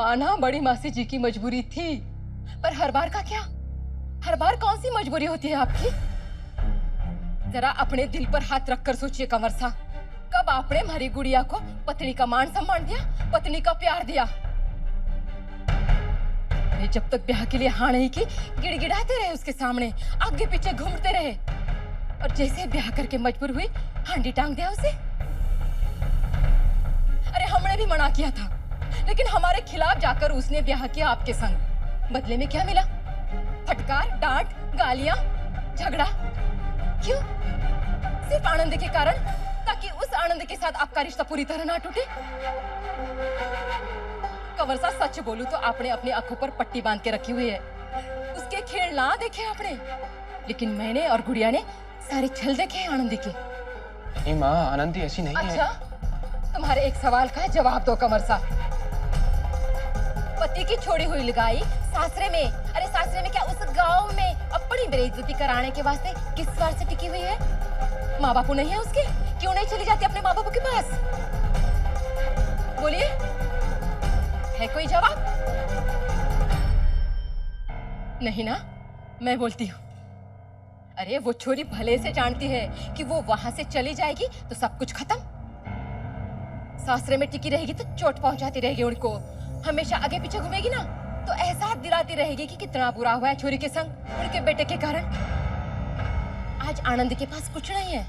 माना बड़ी मासी जी की मजबूरी थी, पर हर बार का क्या? हर बार कौन सी मजबूरी होती है आपकी? जरा अपने दिल पर हाथ रखकर सोचिए कंवर सा, कब आपने हमारी गुड़िया को पत्नी का मान सम्मान दिया, पत्नी का प्यार दिया? अरे जब तक ब्याह के लिए हाँ नहीं की, गिड़गिड़ाते रहे उसके सामने, आगे पीछे घूमते रहे, और जैसे ब्याह करके मजबूर हुई, हांडी टांग दिया उसे। अरे हमने भी मना किया था, लेकिन हमारे खिलाफ जाकर उसने ब्याह किया आपके संग। बदले में क्या मिला? फटकार, डांट, गालियां, झगड़ा। क्यों? सिर्फ आनंद के कारण, ताकि उस आनंद के साथ आपका रिश्ता पूरी तरह ना टूटे। कंवर सा, सच बोलूं तो आपने अपनी आंखों पर पट्टी बांध के रखी हुई है, उसके खेल ना देखे आपने, लेकिन मैंने और गुड़िया ने सारे छल देखे हैं आनंदी के। नहीं माँ, आनंदी ऐसी नहीं है। अच्छा, तुम्हारे एक सवाल का जवाब दो कंवर सा। पति की छोड़ी हुई लगाई सासरे में, अरे सासरे में क्या, उस गांव में अपनी बेइज्जती कराने के वास्ते किस स्वार्थ से टिकी हुई है? माँ बापू नहीं है उसके? क्यों नहीं चली जाती अपने माँ बापू के पास? बोलिए, है कोई जवाब? नहीं ना? मैं बोलती हूँ। अरे वो छोरी भले से जानती है कि वो वहां से चली जाएगी तो सब कुछ खत्म। सासरे में टिकी रहेगी तो चोट पहुंचाती रहेगी उनको, हमेशा आगे पीछे घूमेगी ना तो एहसास दिलाती रहेगी कि कितना बुरा हुआ है छोरी के संग, उनके बेटे के कारण। आज आनंद के पास कुछ नहीं है,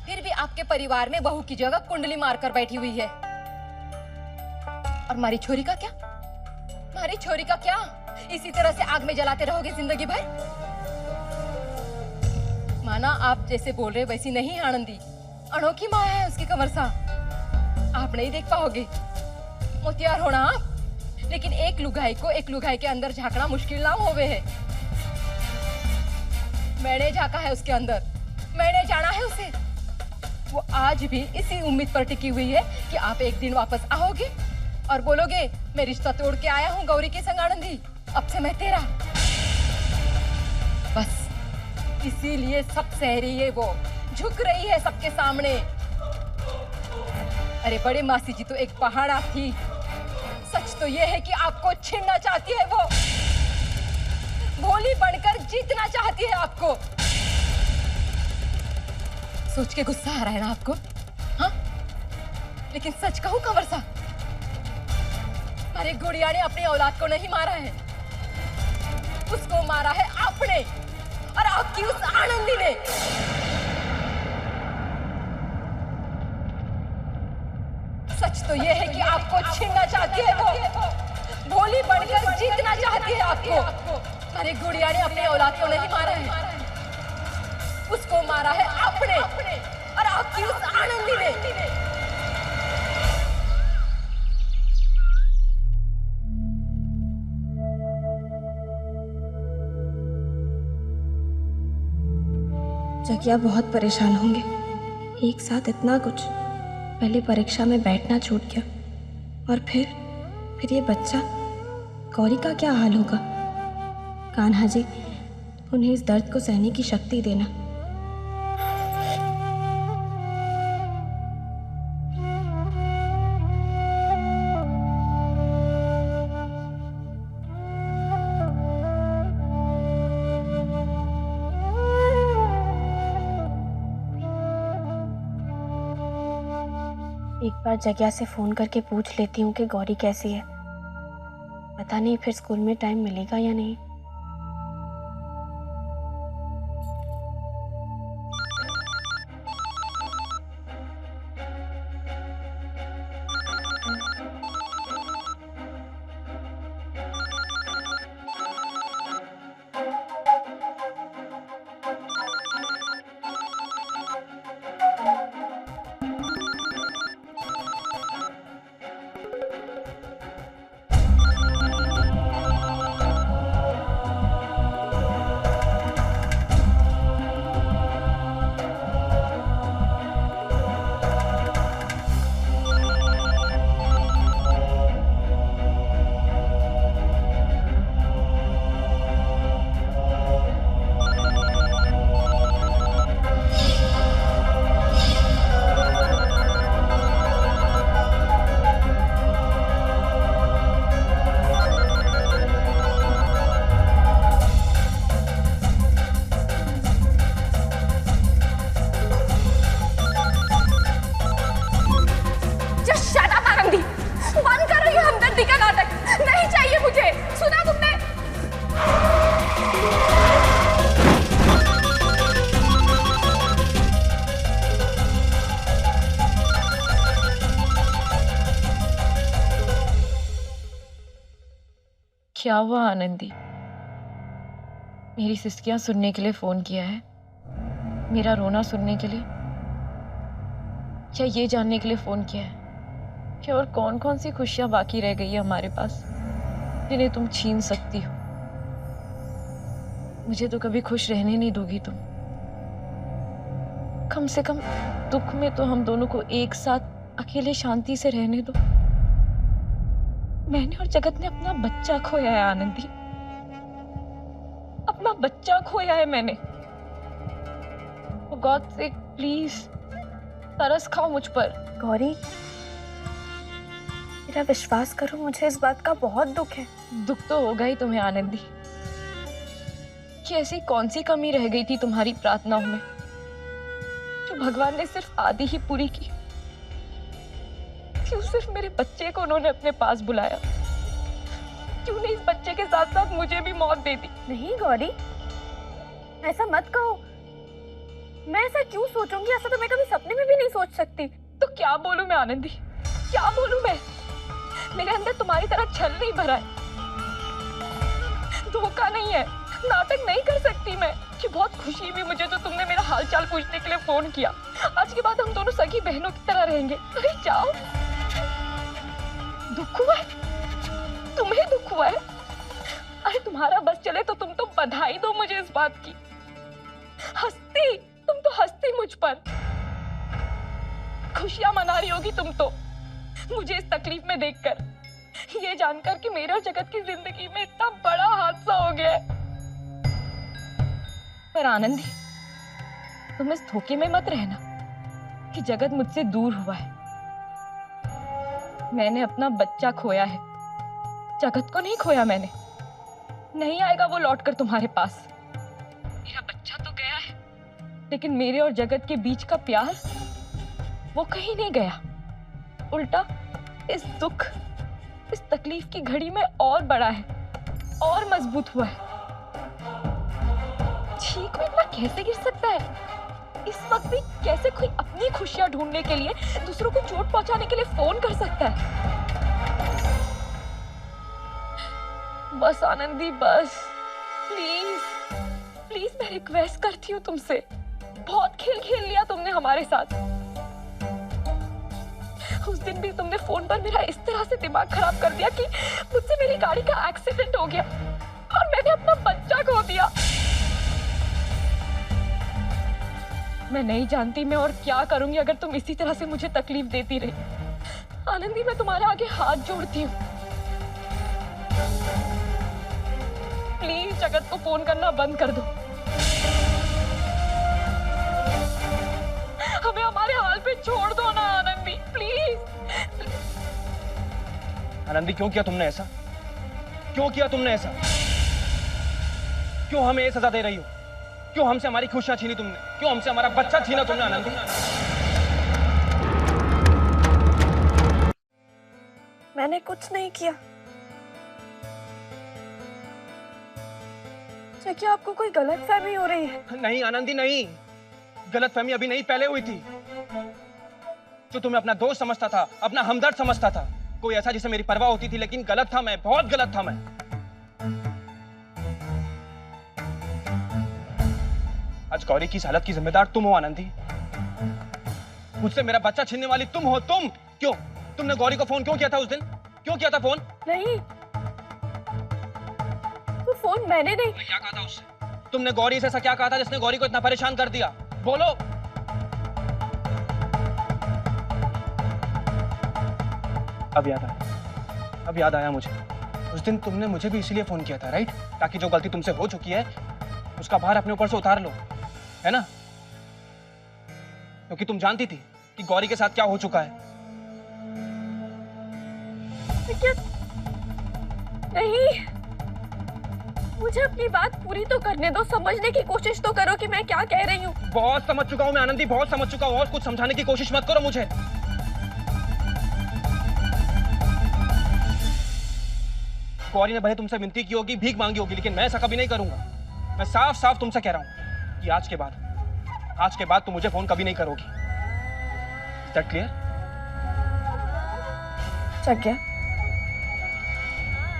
फिर भी आपके परिवार में बहू की जगह कुंडली मारकर बैठी हुई है। और हमारी छोरी का क्या? हमारी छोरी का क्या? इसी तरह से आग में जलाते रहोगे जिंदगी भर? माना आप जैसे बोल रहे वैसी नहीं आनंदी, अनोखी माँ है उसकी कंवर सा, आप नहीं देख पाओगे। मोतियार होना आप, लेकिन एक लुगाई को एक लुगाई के अंदर झांकना मुश्किल ना होवे है। मैंने झांका है उसके अंदर, मैंने जाना है उसे। वो आज भी इसी उम्मीद पर टिकी हुई है कि आप एक दिन वापस आओगे और बोलोगे, मैं रिश्ता तोड़ के आया हूँ गौरी के संग आनंदी, अब से मैं तेरा। बस इसीलिए सब सह रही है, वो झुक रही है सबके सामने। अरे बड़े मासी जी तो एक पहाड़ा थी, सच तो ये है कि आपको छीनना चाहती है वो, भोली बनकर जीतना चाहती है आपको। सोच के गुस्सा आ रहा है ना आपको? हाँ, लेकिन सच कहूं कंवर सा, हमारी गुड़िया ने अपनी औलाद को नहीं मारा है, उसको मारा है आपने और आपकी उस आनंदी ने। सच तो ये है कि आपको छीनना चाहती है वो, भोली बनकर जीतना चाहती है आपको। हमारी गुड़िया ने अपनी औलाद को नहीं मारा है, उसको मारा है आपने और आपकी उस आनंदी ने। जगिया बहुत परेशान होंगे, एक साथ इतना कुछ। पहले परीक्षा में बैठना छूट गया, और फिर ये बच्चा, गौरी का क्या हाल होगा? कान्हा जी, उन्हें इस दर्द को सहने की शक्ति देना। एक बार जगिया से फ़ोन करके पूछ लेती हूँ कि गौरी कैसी है। पता नहीं फिर स्कूल में टाइम मिलेगा या नहीं। क्या हुआ आनंदी? मेरी सिसकियां सुनने के लिए फोन किया है? मेरा रोना सुनने के लिए? या ये जानने के लिए फोन किया है कि और कौन कौन सी खुशियां बाकी रह गई है हमारे पास जिन्हें तुम छीन सकती हो? मुझे तो कभी खुश रहने नहीं दोगी तुम। कम से कम दुख में तो हम दोनों को एक साथ अकेले शांति से रहने दो। मैंने और जगत ने अपना बच्चा खोया है आनंदी, अपना बच्चा खोया है मैंने। For God's sake, प्लीज तरस खाओ मुझ पर। गौरी, मेरा विश्वास करो, मुझे इस बात का बहुत दुख है। दुख तो होगा ही तुम्हें आनंदी कि ऐसी कौन सी कमी रह गई थी तुम्हारी प्रार्थनाओं में जो भगवान ने सिर्फ आधी ही पूरी की। क्यों सिर्फ मेरे बच्चे को उन्होंने अपने पास बुलाया? क्यों नहीं इस बच्चे के साथ साथ मुझे भी मौत दे दी? नहीं गौरी, ऐसा मत कहो। मैं ऐसा क्यों सोचूंगी? ऐसा तो मैं कभी सपने में भी नहीं सोच सकती। तो क्या बोलूं मैं आनंदी, क्या बोलूं मैं? मेरे अंदर तुम्हारी तरह छल नहीं भरा है, धोखा नहीं है, नाटक नहीं कर सकती मैं कि बहुत खुशी हुई मुझे जो तुमने मेरा हालचाल पूछने के लिए फोन किया। आज के बाद हम दोनों सगी बहनों की तरह रहेंगे। अरे जाओ। दुख हुआ है? तुम्हें दुख हुआ है? अरे तुम्हारा बस चले तो तुम तो बधाई दो मुझे इस बात की। हंसती, तुम तो हंसती मुझ पर, खुशियां मना रही होगी तुम तो मुझे इस तकलीफ में देखकर, ये जानकर कि मेरे और जगत की जिंदगी में इतना बड़ा हादसा हो गया है। पर आनंदी, तुम इस धोखे में मत रहना कि जगत मुझसे दूर हुआ है। मैंने अपना बच्चा खोया है, जगत को नहीं खोया मैंने। नहीं आएगा वो लौटकर तुम्हारे पास। मेरा बच्चा तो गया है, लेकिन मेरे और जगत के बीच का प्यार वो कहीं नहीं गया। उल्टा इस दुख, इस तकलीफ की घड़ी में और बड़ा है, और मजबूत हुआ है। ठीक में इतना कैसे गिर सकता है? इस वक्त भी कैसे कोई अपनी खुशियां ढूंढने के लिए दूसरों को चोट पहुंचाने के लिए फोन कर सकता है? बस आनंदी, बस प्लीज प्लीज, मैं रिक्वेस्ट करती हूँ तुमसे। बहुत खेल खेल लिया तुमने हमारे साथ। उस दिन भी तुमने फोन पर मेरा इस तरह से दिमाग खराब कर दिया कि मुझसे मेरी गाड़ी का एक्सीडेंट हो गया और मैंने अपना बच्चा खो दिया। मैं नहीं जानती मैं और क्या करूंगी अगर तुम इसी तरह से मुझे तकलीफ देती रही। आनंदी, मैं तुम्हारे आगे हाथ जोड़ती हूँ, प्लीज जगत को फोन करना बंद कर दो। हमें हमारे हाल पे छोड़ दो ना आनंदी, प्लीज। आनंदी, क्यों किया तुमने ऐसा? क्यों किया तुमने ऐसा? क्यों हमें ये सजा दे रही हो? क्यों हमसे हमारी खुशियां छीनी तुमने? क्यों हमसे हमारा बच्चा छीना तुमने आनंदी? मैंने कुछ नहीं किया। क्या आपको कोई गलतफहमी हो रही है? नहीं आनंदी, नहीं। गलतफहमी अभी नहीं, पहले हुई थी। जो तुम्हें अपना दोस्त समझता था, अपना हमदर्द समझता था, कोई ऐसा जिसे मेरी परवाह होती थी, लेकिन गलत था मैं, बहुत गलत था मैं। आज गौरी की इस हालत की जिम्मेदार तुम हो आनंदी। मुझसे मेरा बच्चा छीनने वाली तुम हो, तुम। क्यों? तुमने गौरी को फोन क्यों किया था उस दिन? क्यों किया था फोन? नहीं, वो फोन मैंने नहीं। क्या कहा था उससे? तुमने गौरी से ऐसा क्या कहा था जिसने गौरी को इतना परेशान कर दिया? बोलो। अब याद आया, अब याद आया मुझे। उस दिन तुमने मुझे भी इसीलिए फोन किया था, राइट? ताकि जो गलती तुमसे हो चुकी है उसका भार अपने ऊपर से उतार लो, है ना? क्योंकि तुम जानती थी कि गौरी के साथ क्या हो चुका है। क्या? नहीं, मुझे अपनी बात पूरी तो करने दो, समझने की कोशिश तो करो कि मैं क्या कह रही हूँ। बहुत समझ चुका हूँ मैं आनंदी, बहुत समझ चुका हूँ, और कुछ समझाने की कोशिश मत करो मुझे। गौरी ने भले तुमसे विनती की होगी, भीख मांगी होगी, लेकिन मैं ऐसा कभी नहीं करूंगा। मैं साफ साफ तुमसे कह रहा हूं कि आज के बाद तुम मुझे फोन कभी नहीं करोगी। Is that clear? क्या?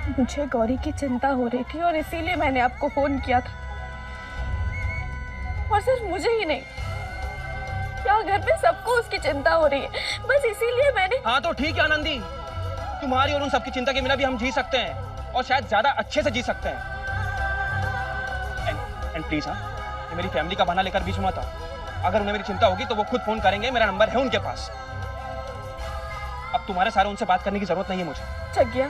मुझे गौरी की चिंता हो रही थी और इसीलिए मैंने आपको फोन किया था। और सिर्फ मुझे ही नहीं, क्या घर में सबको उसकी चिंता हो रही है, बस इसीलिए मैंने। हाँ तो ठीक है आनंदी, तुम्हारी और उन सबकी चिंता के बिना भी हम जी सकते हैं और शायद ज्यादा अच्छे से जी सकते हैं। एंड प्लीज हाँ, ये मेरी फैमिली का बहाना लेकर बीच में मत आओ। अगर उन्हें मेरी चिंता होगी तो वो खुद फोन करेंगे, मेरा नंबर है उनके पास। अब तुम्हारे सारे उनसे बात करने की जरूरत नहीं है मुझे। जग्या,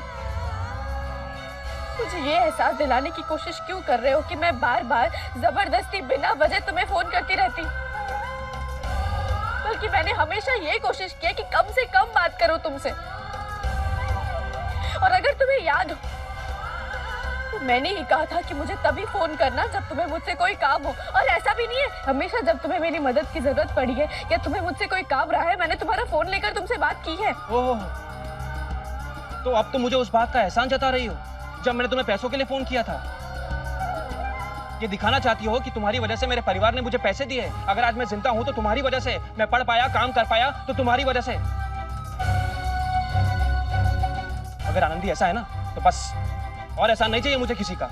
मुझे ये एहसास दिलाने की कोशिश क्यों कर रहे हो कि मैं बार बार जबरदस्ती बिना वजह तुम्हें फोन करती रहती? बल्कि मैंने हमेशा ये कोशिश की है कि कम से कम बात करूं तुमसे। और अगर तुम्हें याद हो तो मैंने ही कहा था कि मुझे तभी फोन करना जब तुम्हें मुझसे कोई काम हो। और ऐसा भी नहीं है, हमेशा जब तुम्हें मेरी मदद की जरूरत पड़ी है या तुम्हें मुझसे कोई काम रहा है, मैंने तुम्हारा फोन लेकर तुमसे बात की है। ओह, तो अब तो मुझे उस बात का एहसान जता रही हो जब मैंने तुम्हें पैसों के लिए फोन किया था। ये दिखाना चाहती हो कि तुम्हारी वजह से मेरे परिवार ने मुझे पैसे दिए। अगर आज मैं जिंदा हूं तो तुम्हारी वजह से, मैं पढ़ पाया, काम कर पाया तो तुम्हारी वजह से। अगर आनंदी ऐसा है ना तो बस, और ऐसा नहीं चाहिए मुझे किसी का।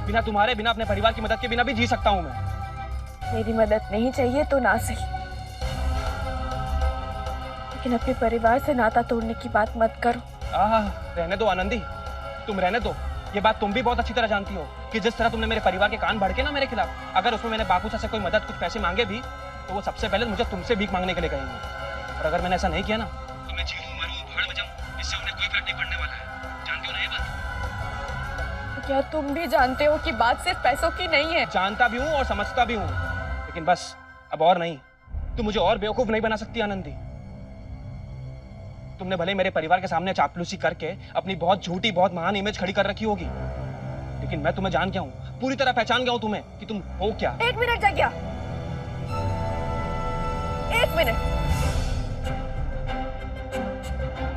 बिना तुम्हारे, बिना अपने परिवार की मदद के बिना भी जी सकता हूं मैं। मेरी मदद नहीं चाहिए तो ना सही, लेकिन अपने परिवार से नाता तोड़ने की बात मत करो। रहने दो आनंदी, तुम रहने दो। ये बात तुम भी बहुत अच्छी तरह जानती हो कि जिस तरह तुमने मेरे परिवार के कान भड़के ना मेरे खिलाफ, अगर उसमें मैंने बापूसा से कोई मदद, कुछ पैसे मांगे भी तो वो सबसे पहले मुझे तुमसे भीख मांगने के लिए कहेंगे। और अगर मैंने ऐसा नहीं किया ना तो मैं जीऊं, मरूं, भाड़ में जाऊं, इससे उन्हें कोई फर्क नहीं पड़ने वाला है। जानती हो ना ये बात? तो क्या तुम भी जानते हो कि बात सिर्फ पैसों की नहीं है? जानता भी हूँ और समझता भी हूँ, लेकिन बस अब और नहीं। तुम मुझे और बेवकूफ नहीं बना सकती आनंदी। तुमने भले मेरे परिवार के सामने चापलूसी करके अपनी बहुत झूठी, बहुत महान इमेज खड़ी कर रखी होगी, लेकिन मैं तुम्हें जान गया हूं, पूरी तरह पहचान गया हूं तुम्हें कि तुम हो क्या। एक मिनट जग्या, एक मिनट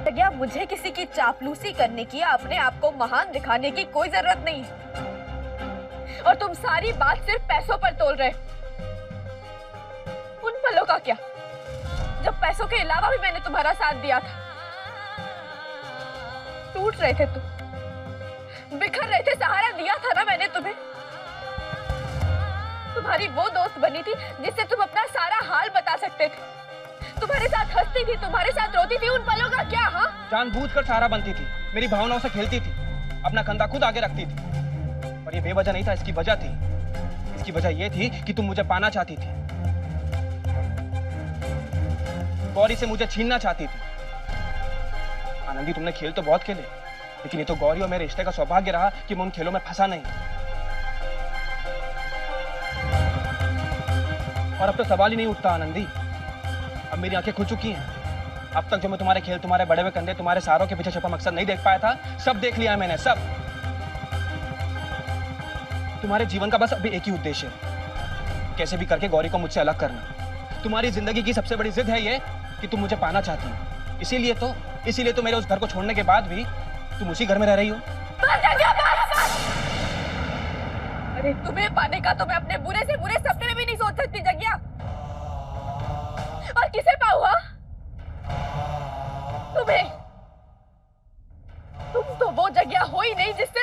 जग्या, मुझे किसी की चापलूसी करने की या अपने आप को महान दिखाने की कोई जरूरत नहीं। और तुम सारी बात सिर्फ पैसों पर तोल रहे। उन पलों का क्या जब पैसों के अलावा भी मैंने तुम्हारा साथ दिया था? टूट रहे थे तुम, बिखर रहे थे, सहारा दिया था ना मैंने तुम्हें। तुम्हारी वो दोस्त बनी थी जिससे तुम अपना सारा हाल बता सकते थे। तुम्हारे साथ हंसती थी, तुम्हारे साथ रोती थी। उन पलों का क्या? हाँ, जानबूझकर सहारा बनती थी, मेरी भावनाओं से खेलती थी, अपना कंधा खुद आगे रखती थी। और ये बेवजह नहीं था, इसकी वजह थी। इसकी वजह ये थी कि तुम मुझे पाना चाहती थी, गौरी से मुझे छीनना चाहती थी। आनंदी, तुमने खेल तो बहुत खेले, लेकिन ये तो गौरी और मेरे रिश्ते का सौभाग्य रहा कि मैं उन खेलों में फंसा नहीं। और अब तो सवाल ही नहीं उठता आनंदी। अब मेरी आंखें खुल चुकी हैं। अब तक जो मैं तुम्हारे खेल, तुम्हारे बड़े हुए कंधे, तुम्हारे सहारों के पीछे छुपा मकसद नहीं देख पाया था, सब देख लिया है मैंने, सब। तुम्हारे जीवन का बस अभी एक ही उद्देश्य है, कैसे भी करके गौरी को मुझसे अलग करना। तुम्हारी जिंदगी की सबसे बड़ी जिद है ये कि तुम मुझे पाना चाहती हो। इसीलिए तो मेरे उस घर को छोड़ने के बाद भी तुम उसी घर में रह रही हो। अरे तुम्हें पाने का तो मैं अपने बुरे से बुरे सपने में भी नहीं सोच सकती जग्या। और किसे पाऊंगा? तुम्हें। तुम तो वो जग्या हो ही नहीं जिससे